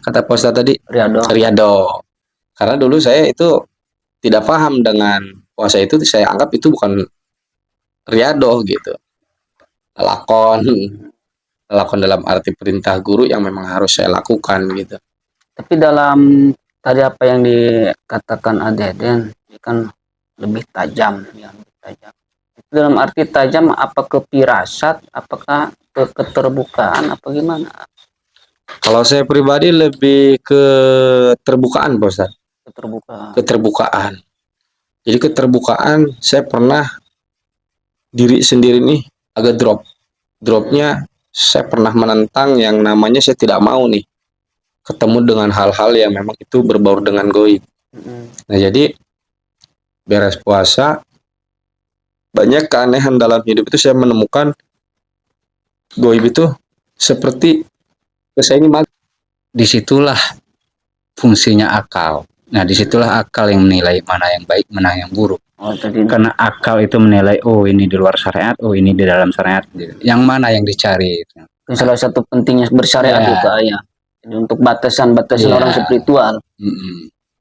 kata Pak Ustadz tadi? Riyadhah. Riyadhah. Karena dulu saya itu tidak paham dengan puasa itu, saya anggap itu bukan riyadhah gitu. Lakon, lakon dalam arti perintah guru yang memang harus saya lakukan gitu. Tapi dalam tadi apa yang dikatakan Adeden kan lebih tajam ya, lebih tajam. Itu dalam arti tajam apa ke firasat, apakah ke keterbukaan apa gimana? Kalau saya pribadi lebih ke terbukaan, Pak Ustadz. Keterbukaan. Keterbukaan. Jadi keterbukaan, saya pernah diri sendiri nih agak drop. Dropnya saya pernah menentang yang namanya saya tidak mau nih ketemu dengan hal-hal yang memang itu berbaur dengan goib. Nah jadi beres puasa banyak keanehan dalam hidup itu, saya menemukan goib itu seperti saya ini disitulah fungsinya akal. Nah, disitulah akal yang menilai mana yang baik, mana yang buruk. Oh, tadi Karena akal itu menilai, oh ini di luar syariat, oh ini di dalam syariat. Yang mana yang dicari? salah satu pentingnya bersyariat Ya. juga ya. Jadi untuk batasan-batasan Ya. orang spiritual.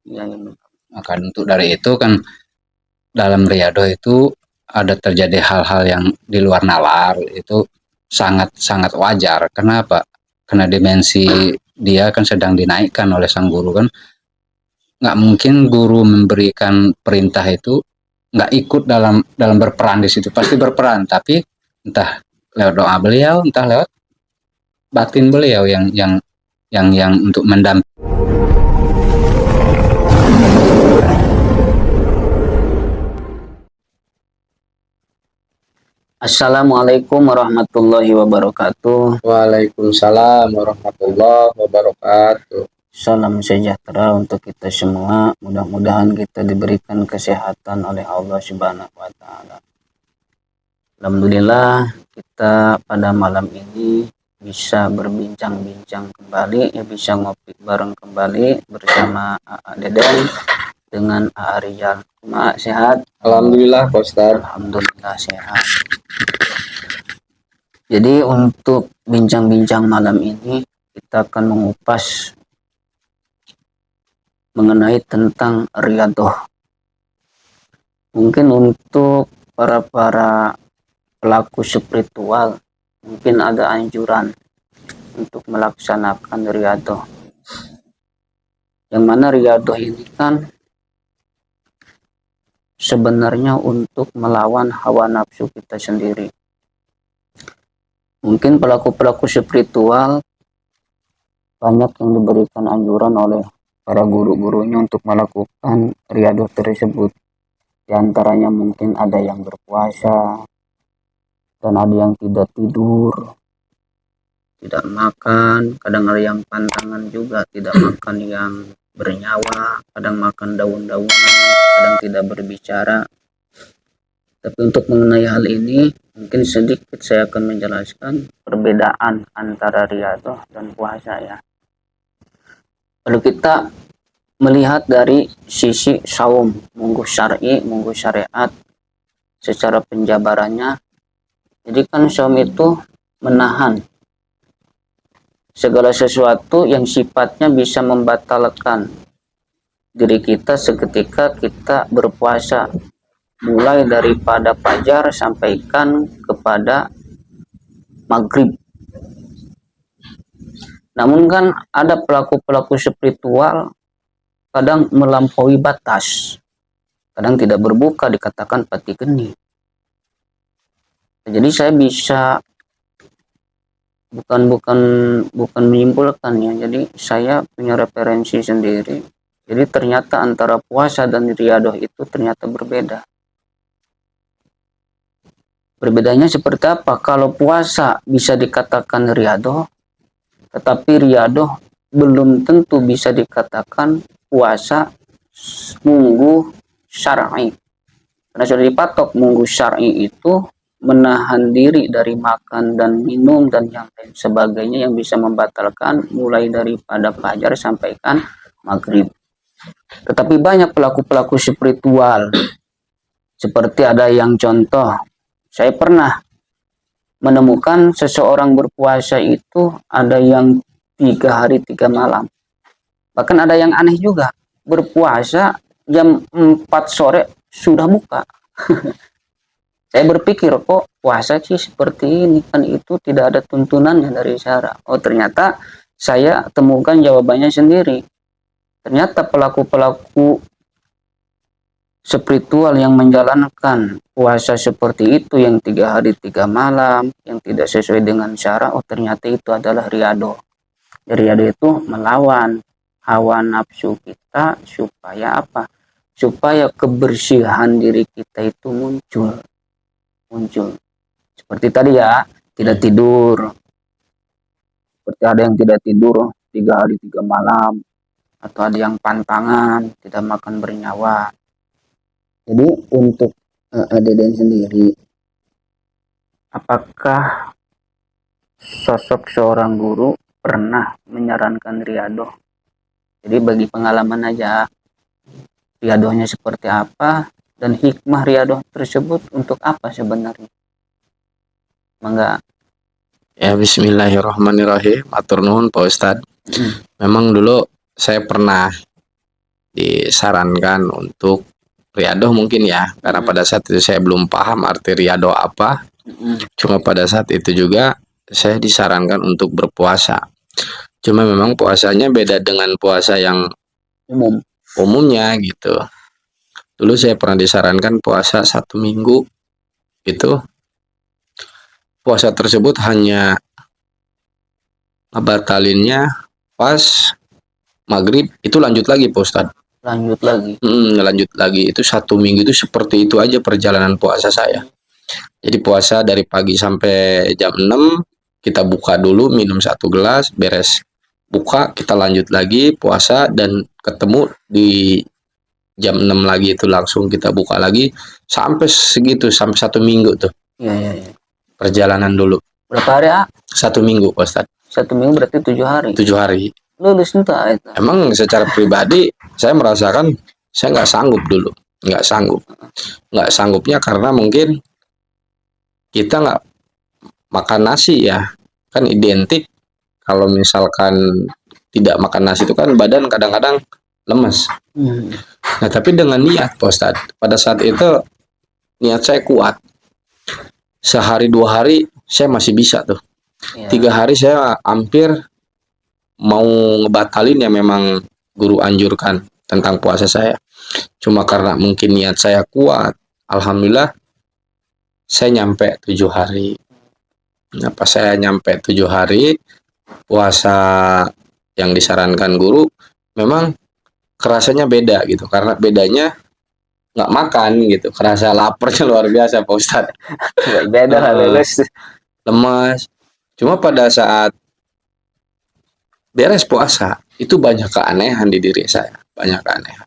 Ya, ya. Maka untuk dari itu kan dalam riyadhah itu ada terjadi hal-hal yang di luar nalar, itu sangat wajar. Kenapa? Karena dimensi dia kan sedang dinaikkan oleh sang guru kan. Nggak mungkin guru memberikan perintah itu nggak ikut dalam berperan di situ, pasti berperan, tapi entah lewat doa beliau, entah lewat batin beliau yang untuk mendampingi. Assalamualaikum warahmatullahi wabarakatuh. Waalaikumsalam warahmatullahi wabarakatuh. Salam sejahtera untuk kita semua. Mudah-mudahan kita diberikan kesehatan oleh Allah Subhanahu wa taala. Alhamdulillah kita pada malam ini bisa berbincang-bincang kembali, ya bisa ngopi bareng kembali bersama A.A. Deden dengan A.A. Rijal. Mak sehat? Alhamdulillah Pak Ustadz. Alhamdulillah sehat. Jadi untuk bincang-bincang malam ini kita akan mengupas mengenai tentang riyadhah. Mungkin untuk para pelaku spiritual mungkin ada anjuran untuk melaksanakan riyadhah. Yang mana riyadhah ini kan sebenarnya untuk melawan hawa nafsu kita sendiri. Mungkin pelaku-pelaku spiritual banyak yang diberikan anjuran oleh para guru-gurunya untuk melakukan riyadhah tersebut. Di antaranya mungkin ada yang berpuasa, dan ada yang tidak tidur, tidak makan, kadang ada yang pantangan juga, tidak makan yang bernyawa, kadang makan daun-daunan, kadang tidak berbicara. Tapi untuk mengenai hal ini, mungkin sedikit saya akan menjelaskan perbedaan antara riyadhah dan puasa ya. Kalau kita melihat dari sisi saum, munggu syar'i, munggu syariat, secara penjabarannya, jadi kan saum itu menahan segala sesuatu yang sifatnya bisa membatalkan diri kita seketika kita berpuasa, mulai daripada fajar sampaikan kepada maghrib. Namun kan ada pelaku-pelaku spiritual kadang melampaui batas, kadang tidak berbuka, dikatakan pati geni. Jadi saya bisa bukan menyimpulkan ya, jadi saya punya referensi sendiri. Jadi ternyata antara puasa dan riyadhah itu ternyata berbeda. Berbedanya seperti apa? Kalau puasa bisa dikatakan riyadhah, tetapi riyadhah belum tentu bisa dikatakan puasa munggu syar'i. Karena sudah dipatok munggu syar'i itu menahan diri dari makan dan minum dan yang lain sebagainya yang bisa membatalkan mulai daripada fajar sampaikan maghrib. Tetapi banyak pelaku-pelaku spiritual, seperti ada yang contoh, saya pernah menemukan seseorang berpuasa itu ada yang 3 hari 3 malam. Bahkan ada yang aneh juga, berpuasa jam 4 sore sudah buka. Saya berpikir kok puasa sih seperti ini, kan itu tidak ada tuntunannya dari syara. Oh ternyata saya temukan jawabannya sendiri. Ternyata pelaku-pelaku spiritual yang menjalankan puasa seperti itu, yang 3 hari 3 malam, yang tidak sesuai dengan syara, oh ternyata itu adalah riado. Riado itu melawan hawa nafsu kita supaya apa? Supaya kebersihan diri kita itu muncul. Seperti tadi ya, tidak tidur. Seperti ada yang tidak tidur 3 hari 3 malam, atau ada yang pantangan, tidak makan bernyawa. Jadi untuk Deden sendiri, apakah sosok seorang guru pernah menyarankan riado? Jadi bagi pengalaman aja, riadohnya seperti apa dan hikmah riadoh tersebut untuk apa sebenarnya? Mangga. Ya, bismillahirrahmanirrahim. Matur nuhun Pak Ustadz. Memang dulu saya pernah disarankan untuk riadoh mungkin ya, karena pada saat itu saya belum paham arti riadoh apa. Cuma pada saat itu juga saya disarankan untuk berpuasa. Cuma memang puasanya beda dengan puasa yang umumnya gitu. Dulu saya pernah disarankan puasa 1 minggu. Itu puasa tersebut hanya ngebatalinnya pas maghrib, itu lanjut lagi Pak Ustadz. Lanjut lagi itu 1 minggu itu seperti itu aja perjalanan puasa saya. Jadi puasa dari pagi sampai jam 6, kita buka dulu, minum 1 gelas, beres buka kita lanjut lagi puasa, dan ketemu di jam 6 lagi itu langsung kita buka lagi, sampai segitu, sampai 1 minggu tuh. Iya. Perjalanan dulu. Berapa hari, ah? 1 minggu Pak Ustadz. 1 minggu berarti 7 hari. 7 hari. Lulus entah itu. Emang secara pribadi saya merasakan saya nggak sanggup dulu, nggak sanggupnya karena mungkin kita nggak makan nasi ya, kan identik kalau misalkan tidak makan nasi itu kan badan kadang-kadang lemes. Nah tapi dengan niat Pak Ustadz, pada saat itu niat saya kuat, sehari 2 hari saya masih bisa tuh. 3 hari saya hampir mau ngebatalin yang memang guru anjurkan tentang puasa saya. Cuma karena mungkin niat saya kuat, alhamdulillah saya nyampe 7 hari. Nah, pas saya nyampe 7 hari puasa yang disarankan guru, memang kerasanya beda gitu, karena bedanya nggak makan gitu, kerasa laparnya luar biasa Pak Ustadz. Beda lah, lemas. Cuma pada saat beres puasa itu banyak keanehan di diri saya, banyak keanehan.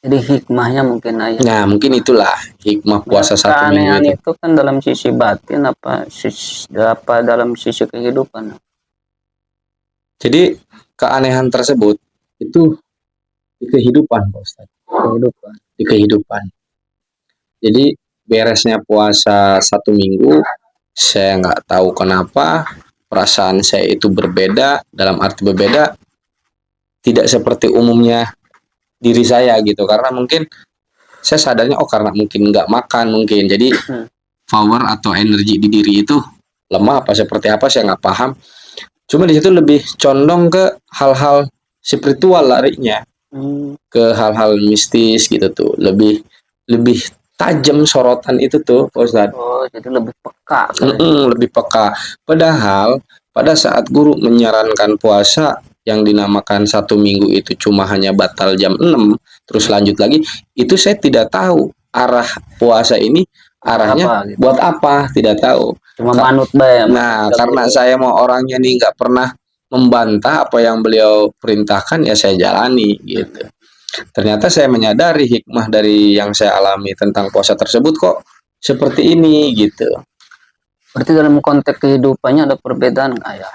Jadi hikmahnya mungkin aja. Nah mungkin itulah hikmah puasa 1 minggu itu kan dalam sisi batin apa dalam sisi kehidupan. Jadi keanehan tersebut itu di kehidupan Pak Ustadz. Di kehidupan. Jadi beresnya puasa 1 minggu, saya nggak tahu kenapa perasaan saya itu berbeda, dalam arti berbeda, tidak seperti umumnya diri saya gitu, karena mungkin saya sadarnya karena mungkin nggak makan mungkin, jadi power atau energi di diri itu lemah apa seperti apa saya nggak paham. Cuma di situ lebih condong ke hal-hal spiritual larinya, ke hal-hal mistis gitu tuh, lebih tajam sorotan itu tuh Pak Ustadz. Oh jadi lebih peka. Lebih peka. Padahal pada saat guru menyarankan puasa yang dinamakan 1 minggu itu cuma hanya batal jam 6 terus lanjut lagi, itu saya tidak tahu arah puasa ini arahnya gitu. Buat apa tidak tahu, cuma manut bae. Nah karena saya mau orangnya nih nggak pernah membantah apa yang beliau perintahkan, ya saya jalani gitu. Ternyata saya menyadari hikmah dari yang saya alami tentang puasa tersebut kok seperti ini gitu. Berarti dalam konteks kehidupannya ada perbedaan nggak ya?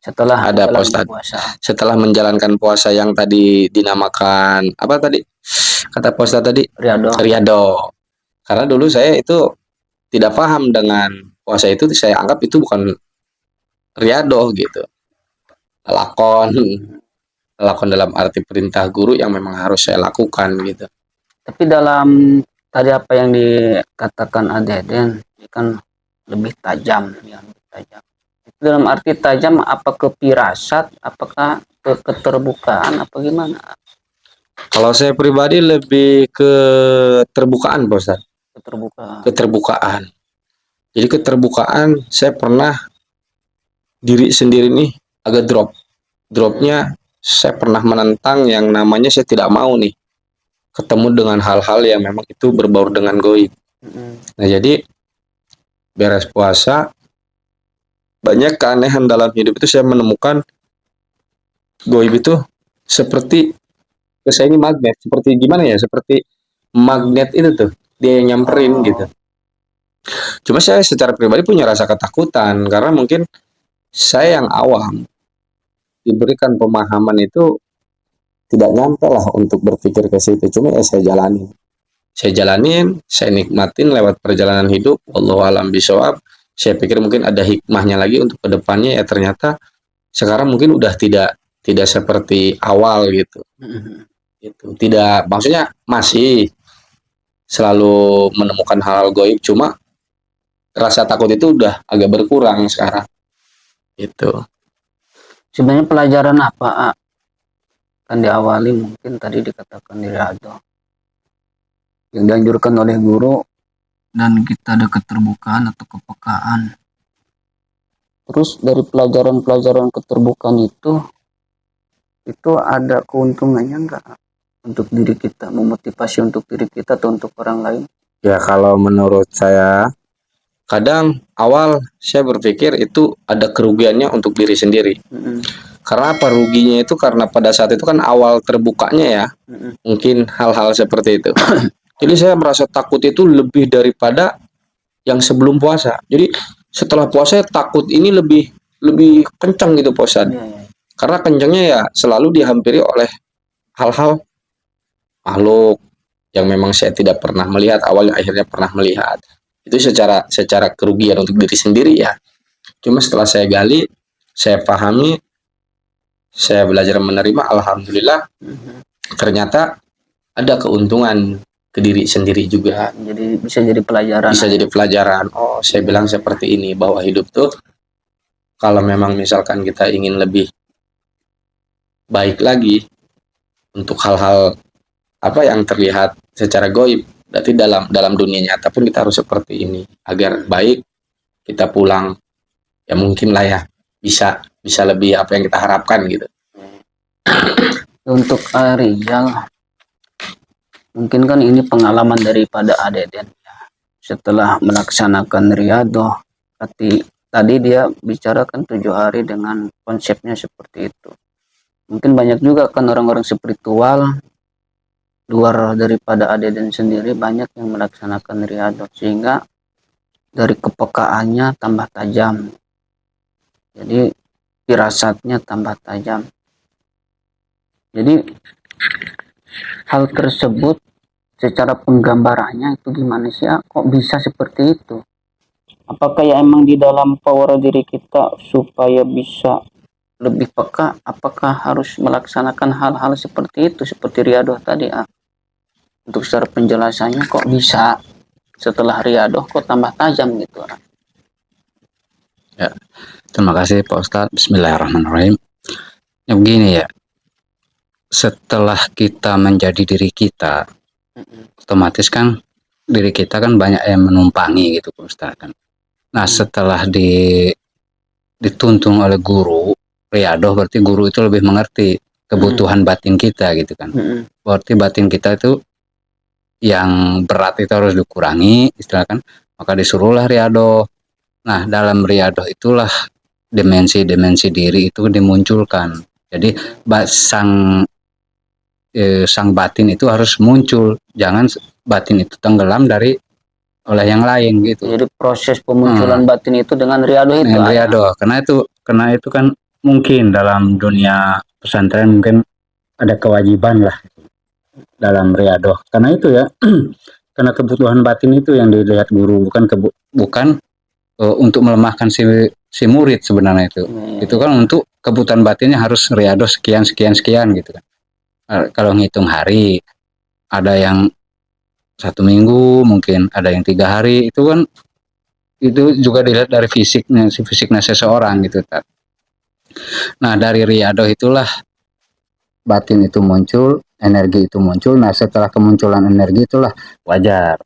Setelah ada Pak Ustadz, setelah menjalankan puasa yang tadi dinamakan apa tadi kata Pak Ustadz tadi, riado. Karena dulu saya itu tidak paham dengan puasa itu, saya anggap itu bukan riado gitu, lakon lakukan dalam arti perintah guru yang memang harus saya lakukan gitu. Tapi dalam tadi apa yang dikatakan Adeden ini kan lebih tajam ya, lebih tajam. Itu dalam arti tajam apa ke firasat, apakah ke keterbukaan apa gimana? Kalau saya pribadi lebih ke terbukaan, Pak Ustadz. Keterbukaan. Keterbukaan. Jadi keterbukaan, saya pernah diri sendiri nih agak drop. Dropnya saya pernah menentang yang namanya saya tidak mau nih ketemu dengan hal-hal yang memang itu berbaur dengan goib. Nah jadi beres puasa banyak keanehan dalam hidup itu saya menemukan goib itu seperti saya ini magnet, seperti gimana ya, seperti magnet itu tuh dia yang nyamperin gitu. Cuma saya secara pribadi punya rasa ketakutan karena mungkin saya yang awam diberikan pemahaman itu tidak nyampe lah untuk berpikir ke situ. Cuma ya saya jalanin, saya nikmatin lewat perjalanan hidup. Wallahu a'lam bishawab. Saya pikir mungkin ada hikmahnya lagi untuk kedepannya, ya ternyata sekarang mungkin udah tidak seperti awal gitu. Gitu. Tidak, maksudnya masih selalu menemukan hal-hal goib, cuma rasa takut itu udah agak berkurang sekarang. Itu. Sebenarnya pelajaran apa kan diawali mungkin tadi dikatakan di Riyadhah yang dianjurkan oleh guru dan kita ada keterbukaan atau kepekaan. Terus dari pelajaran-pelajaran keterbukaan itu ada keuntungannya enggak untuk diri kita, memotivasi untuk diri kita atau untuk orang lain? Ya kalau menurut saya, kadang awal saya berpikir itu ada kerugiannya untuk diri sendiri. Karena apa ruginya itu? Karena pada saat itu kan awal terbukanya ya, mungkin hal-hal seperti itu. Jadi saya merasa takut itu lebih daripada yang sebelum puasa. Jadi setelah puasa takut ini lebih kencang gitu Pak Ustadz. Karena kencangnya ya selalu dihampiri oleh hal-hal makhluk yang memang saya tidak pernah melihat, awalnya akhirnya pernah melihat. Itu secara kerugian untuk diri sendiri ya. Cuma setelah saya gali, saya pahami, saya belajar menerima, alhamdulillah ternyata ada keuntungan ke diri sendiri juga. Jadi bisa jadi pelajaran. Bisa jadi pelajaran. Oh, saya bilang seperti ini, bahwa hidup tuh kalau memang misalkan kita ingin lebih baik lagi untuk hal-hal apa yang terlihat secara goib, berarti dalam dunia nyata pun kita harus seperti ini agar baik. Kita pulang ya mungkin lah ya bisa lebih apa yang kita harapkan gitu. Untuk Rizal, mungkin kan ini pengalaman daripada Adeden setelah melaksanakan Riyadhah. Tadi dia bicarakan 7 hari dengan konsepnya seperti itu. Mungkin banyak juga kan orang-orang spiritual luar daripada Adeden sendiri banyak yang melaksanakan Riyadhah, sehingga dari kepekaannya tambah tajam, jadi firasatnya tambah tajam. Jadi hal tersebut secara penggambarannya itu gimana sih kok bisa seperti itu? Apakah ya emang di dalam power diri kita supaya bisa lebih peka? Apakah harus melaksanakan hal-hal seperti itu, seperti Riyadhah tadi Untuk secara penjelasannya kok bisa setelah Riyadhah kok tambah tajam gitu Ya, terima kasih Pak Ustadz. Bismillahirrahmanirrahim. Ya begini ya, setelah kita menjadi diri kita, otomatis kan diri kita kan banyak yang menumpangi gitu Pak Ustadz kan. Nah setelah dituntun oleh guru Riyadhah, berarti guru itu lebih mengerti kebutuhan batin kita gitu kan. Berarti batin kita itu yang berat itu harus dikurangi istilah kan, maka disuruhlah Riyadhah. Nah dalam Riyadhah itulah dimensi diri itu dimunculkan. Jadi sang batin itu harus muncul, jangan batin itu tenggelam oleh yang lain gitu. Jadi proses pemunculan batin itu dengan Riyadhah itu. Dengan Riyadhah, karena itu kan mungkin dalam dunia pesantren mungkin ada kewajiban lah dalam Riyadhah. Karena itu ya, karena kebutuhan batin itu yang dilihat guru, bukan untuk melemahkan si murid sebenarnya itu. Itu kan untuk kebutuhan batinnya harus riado sekian sekian sekian gitu kan. Kalau ngitung hari, ada yang 1 minggu, mungkin ada yang 3 hari, itu kan itu juga dilihat dari fisiknya seseorang gitu. Nah dari riado itulah batin itu muncul, energi itu muncul. Nah setelah kemunculan energi itulah wajar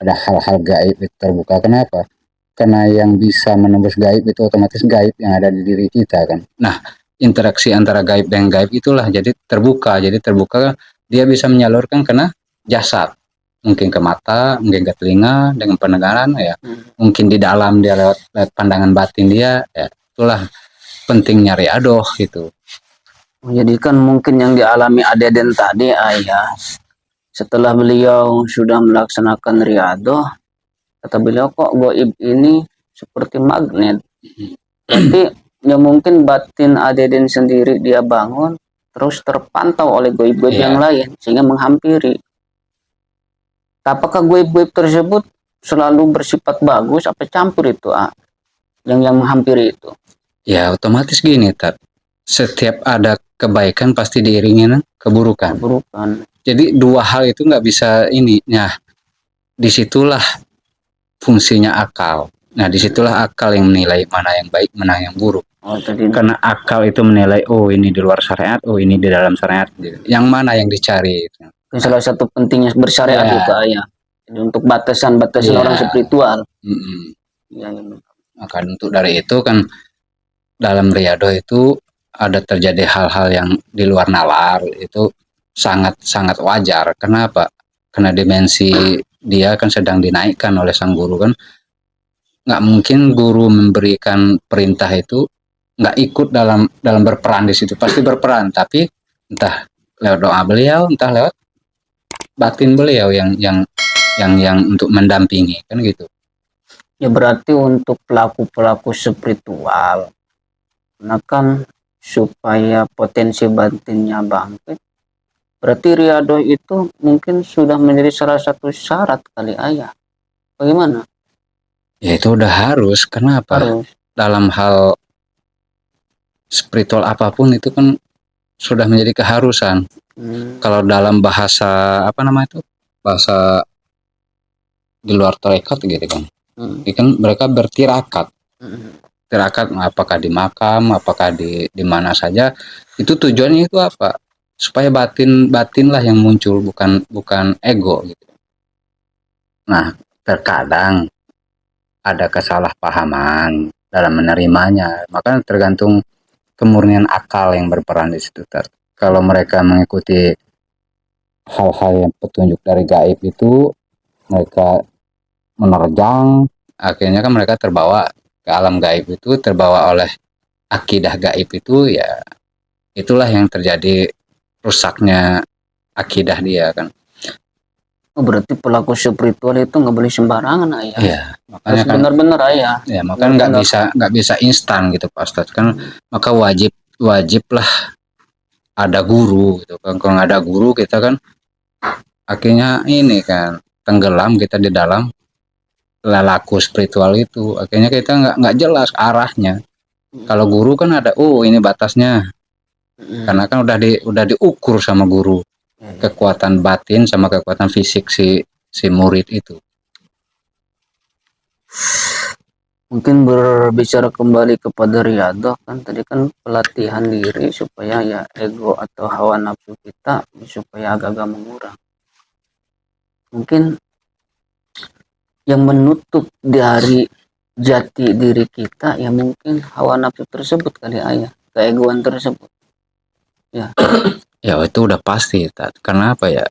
ada hal-hal gaib itu terbuka. Kenapa? Karena yang bisa menembus gaib itu otomatis gaib yang ada di diri kita kan. Nah interaksi antara gaib dan gaib itulah jadi terbuka dia bisa menyalurkan kena jasad, mungkin ke mata, mungkin ke telinga dengan pendengaran ya, mungkin di dalam dia lewat pandangan batin dia ya. Itulah pentingnya riadoh gitu. Jadi kan mungkin yang dialami Adeden tadi ayah, setelah beliau sudah melaksanakan riadoh, kata beliau kok goib ini seperti magnet. Berarti ya mungkin batin Adeden sendiri dia bangun terus terpantau oleh goib-goib yang lain sehingga menghampiri. Apakah goib-goib tersebut selalu bersifat bagus apa campur itu yang menghampiri itu? Ya otomatis gini setiap ada kebaikan pasti diiringi keburukan. Jadi dua hal itu nggak bisa ini. Nah disitulah fungsinya akal. Nah disitulah akal yang menilai mana yang baik, mana yang buruk. Karena akal itu menilai, oh ini di luar syariat, oh ini di dalam syariat. Yang mana yang dicari? Salah satu pentingnya bersyariat itu ayah. Jadi untuk batasan-batasan orang spiritual. Maka untuk dari itu kan dalam riadoh itu ada terjadi hal-hal yang di luar nalar, itu sangat wajar. Kenapa? Karena dimensi dia kan sedang dinaikkan oleh sang guru kan. Nggak mungkin guru memberikan perintah itu nggak ikut dalam berperan di situ, pasti berperan, tapi entah lewat doa beliau, entah lewat batin beliau yang untuk mendampingi kan gitu. Ya berarti untuk pelaku spiritual, nah kan supaya potensi batinnya bangkit, berarti riadoh itu mungkin sudah menjadi salah satu syarat kali ayah. Bagaimana? Ya itu udah harus. Kenapa? Harus. Dalam hal spiritual apapun itu kan sudah menjadi keharusan. Kalau dalam bahasa bahasa di luar tarekat gitu kan. Kan mereka bertirakat. Tirakat apakah di makam, apakah di mana saja, itu tujuannya itu apa? Supaya batinlah yang muncul, bukan ego gitu. Nah, terkadang ada kesalahpahaman dalam menerimanya, maka tergantung kemurnian akal yang berperan di situ. Kalau mereka mengikuti hal-hal yang petunjuk dari gaib itu, mereka menerjang, akhirnya kan mereka terbawa ke alam gaib itu, terbawa oleh akidah gaib itu, ya itulah yang terjadi rusaknya akidah dia kan. Oh, berarti pelaku spiritual itu nggak boleh sembarangan ayah. Iya, makanya kan benar-benar ayah. Ya, makanya nggak bisa instan gitu Pak Ustadz kan. Maka wajiblah ada guru gitu kan. Kalau nggak ada guru kita kan akhirnya ini kan tenggelam kita di dalam lelaku spiritual itu. Akhirnya kita nggak jelas arahnya. Kalau guru kan ada, oh ini batasnya. Karena kan udah diukur sama guru. Kekuatan batin sama kekuatan fisik si murid itu. Mungkin berbicara kembali kepada riadoh kan tadi kan pelatihan diri supaya ya ego atau hawa nafsu kita supaya agak-agak mengurang. Mungkin yang menutup dari jati diri kita ya mungkin hawa nafsu tersebut kali ayah, keegoan tersebut. Ya. Ya itu udah pasti. Karena apa ya?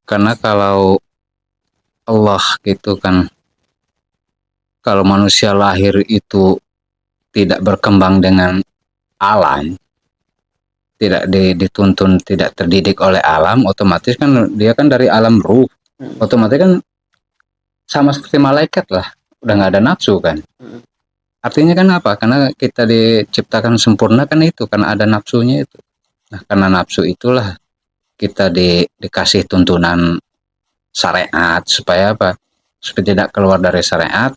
Karena kalau Allah gitu kan, kalau manusia lahir itu tidak berkembang dengan alam, tidak dituntun, tidak terdidik oleh alam, otomatis kan dia kan dari alam ruh, otomatis kan sama seperti malaikat lah, udah nggak ada nafsu kan. Artinya kan apa? Karena kita diciptakan sempurna kan itu, karena ada nafsunya itu. Nah karena nafsu itulah kita dikasih tuntunan syariat supaya apa? Supaya tidak keluar dari syariat,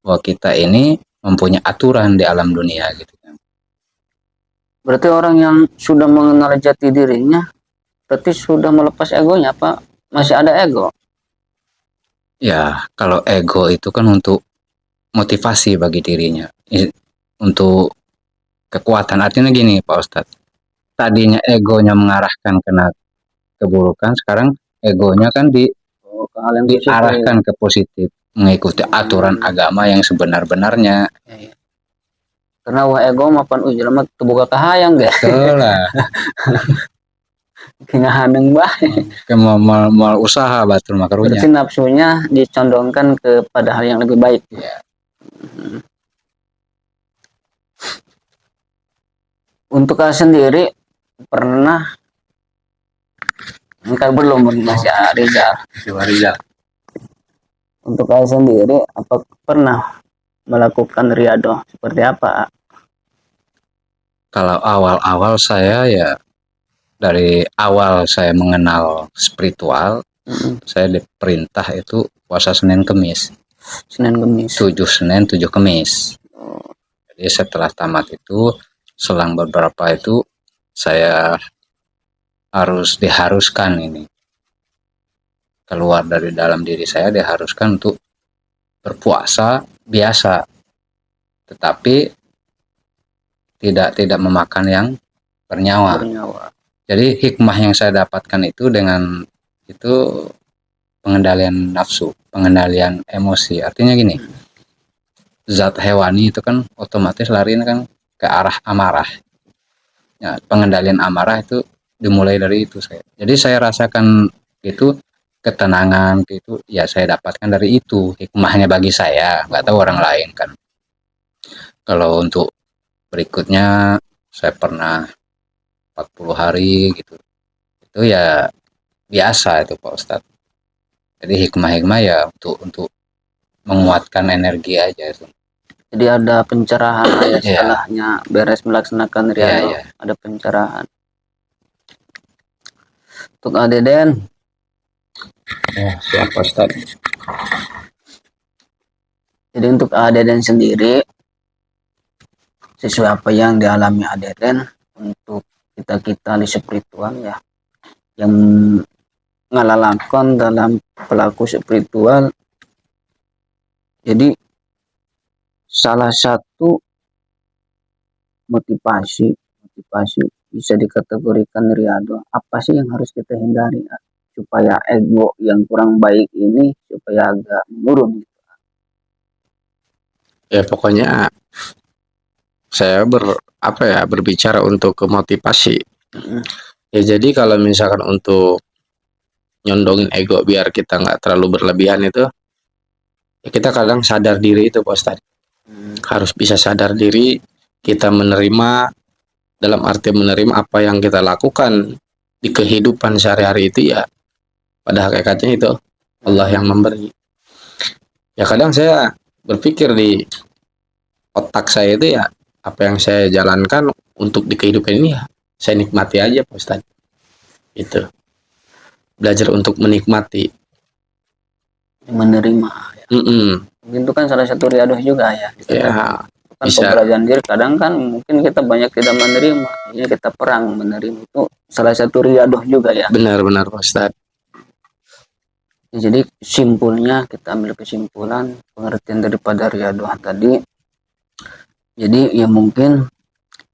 bahwa kita ini mempunyai aturan di alam dunia gitu kan. Berarti orang yang sudah mengenal jati dirinya, berarti sudah melepas egonya, apa masih ada ego? Ya, kalau ego itu kan untuk motivasi bagi dirinya, untuk kekuatan. Artinya gini, Pak Ustadz. Tadinya egonya mengarahkan kena keburukan, sekarang egonya kan Oh, ke hal yang positif. diarahkan ke positif, mengikuti aturan agama yang sebenar-benarnya. Ya, ya. Karena wah ego mapan ujul mah terbuka kahayang ge. Betul lah. Kena haneng bae. Mal usaha batur makarunya. Berarti nafsunya dicondongkan kepada hal yang lebih baik. Ya. Untuk kalian sendiri pernah, enggak belum masih Rizal. Untuk kalian sendiri apa pernah melakukan riado seperti apa? Kalau awal-awal saya ya, dari awal saya mengenal spiritual, saya diperintah itu puasa Senin Kemis. Senin Kemis. 7 Senin 7 Kemis. Jadi setelah tamat itu, selang beberapa itu saya diharuskan ini, keluar dari dalam diri saya, diharuskan untuk berpuasa biasa, tetapi tidak memakan yang bernyawa. Jadi hikmah yang saya dapatkan itu dengan itu pengendalian nafsu, pengendalian emosi. Artinya gini, zat hewani itu kan otomatis lari kan ke arah amarah. Ya, pengendalian amarah itu dimulai dari itu saya. Jadi saya rasakan itu ketenangan itu ya saya dapatkan dari itu, hikmahnya bagi saya, nggak tahu orang lain kan. Kalau untuk berikutnya saya pernah 40 hari gitu. Itu ya biasa itu Pak Ustadz. Jadi hikmah-hikmah ya untuk menguatkan energi aja itu. Jadi ada pencerahan ya setelahnya beres melaksanakan riado, ada pencerahan. Untuk Adeden. Ya, siap Ustadz. Jadi untuk Adeden sendiri, sesuai apa yang dialami Adeden, untuk kita di spiritual ya, yang ngalalakon dalam pelaku spiritual. Jadi salah satu motivasi bisa dikategorikan riado. Apa sih yang harus kita hindari supaya ego yang kurang baik ini supaya agak menurun? Ya pokoknya saya berbicara untuk motivasi. Ya jadi kalau misalkan untuk nyondongin ego biar kita nggak terlalu berlebihan itu, ya kita kadang sadar diri itu Pak Ustadz. Harus bisa sadar diri, kita menerima, dalam arti menerima apa yang kita lakukan di kehidupan sehari-hari itu ya pada hakikatnya itu Allah yang memberi. Ya kadang saya berpikir di otak saya itu ya apa yang saya jalankan untuk di kehidupan ini ya saya nikmati aja Pak Ustadz. Itu belajar untuk menikmati, menerima ya. Itu kan salah satu riadoh juga ya. Ya kan pembelajaran diri kadang kan mungkin kita banyak tidak menerima, ini kita perang menerima, itu salah satu riadoh juga ya. Benar-benar Pak Ustadz. Jadi simpulnya kita ambil kesimpulan pengertian daripada riadoh tadi. Jadi ya mungkin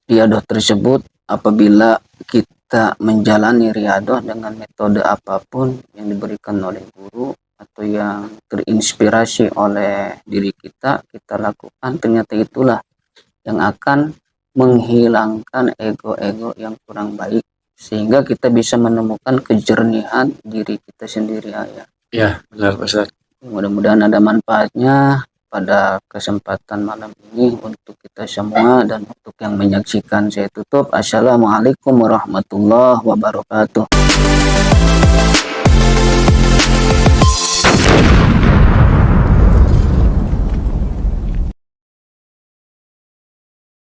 riadoh tersebut apabila kita menjalani riadoh dengan metode apapun yang diberikan oleh guru atau yang terinspirasi oleh diri kita lakukan, ternyata itulah yang akan menghilangkan ego-ego yang kurang baik sehingga kita bisa menemukan kejernihan diri kita sendiri ya. Ya benar Pak Ustadz. Mudah-mudahan ada manfaatnya pada kesempatan malam ini untuk kita semua dan untuk yang menyaksikan. Saya tutup. Assalamualaikum warahmatullahi wabarakatuh.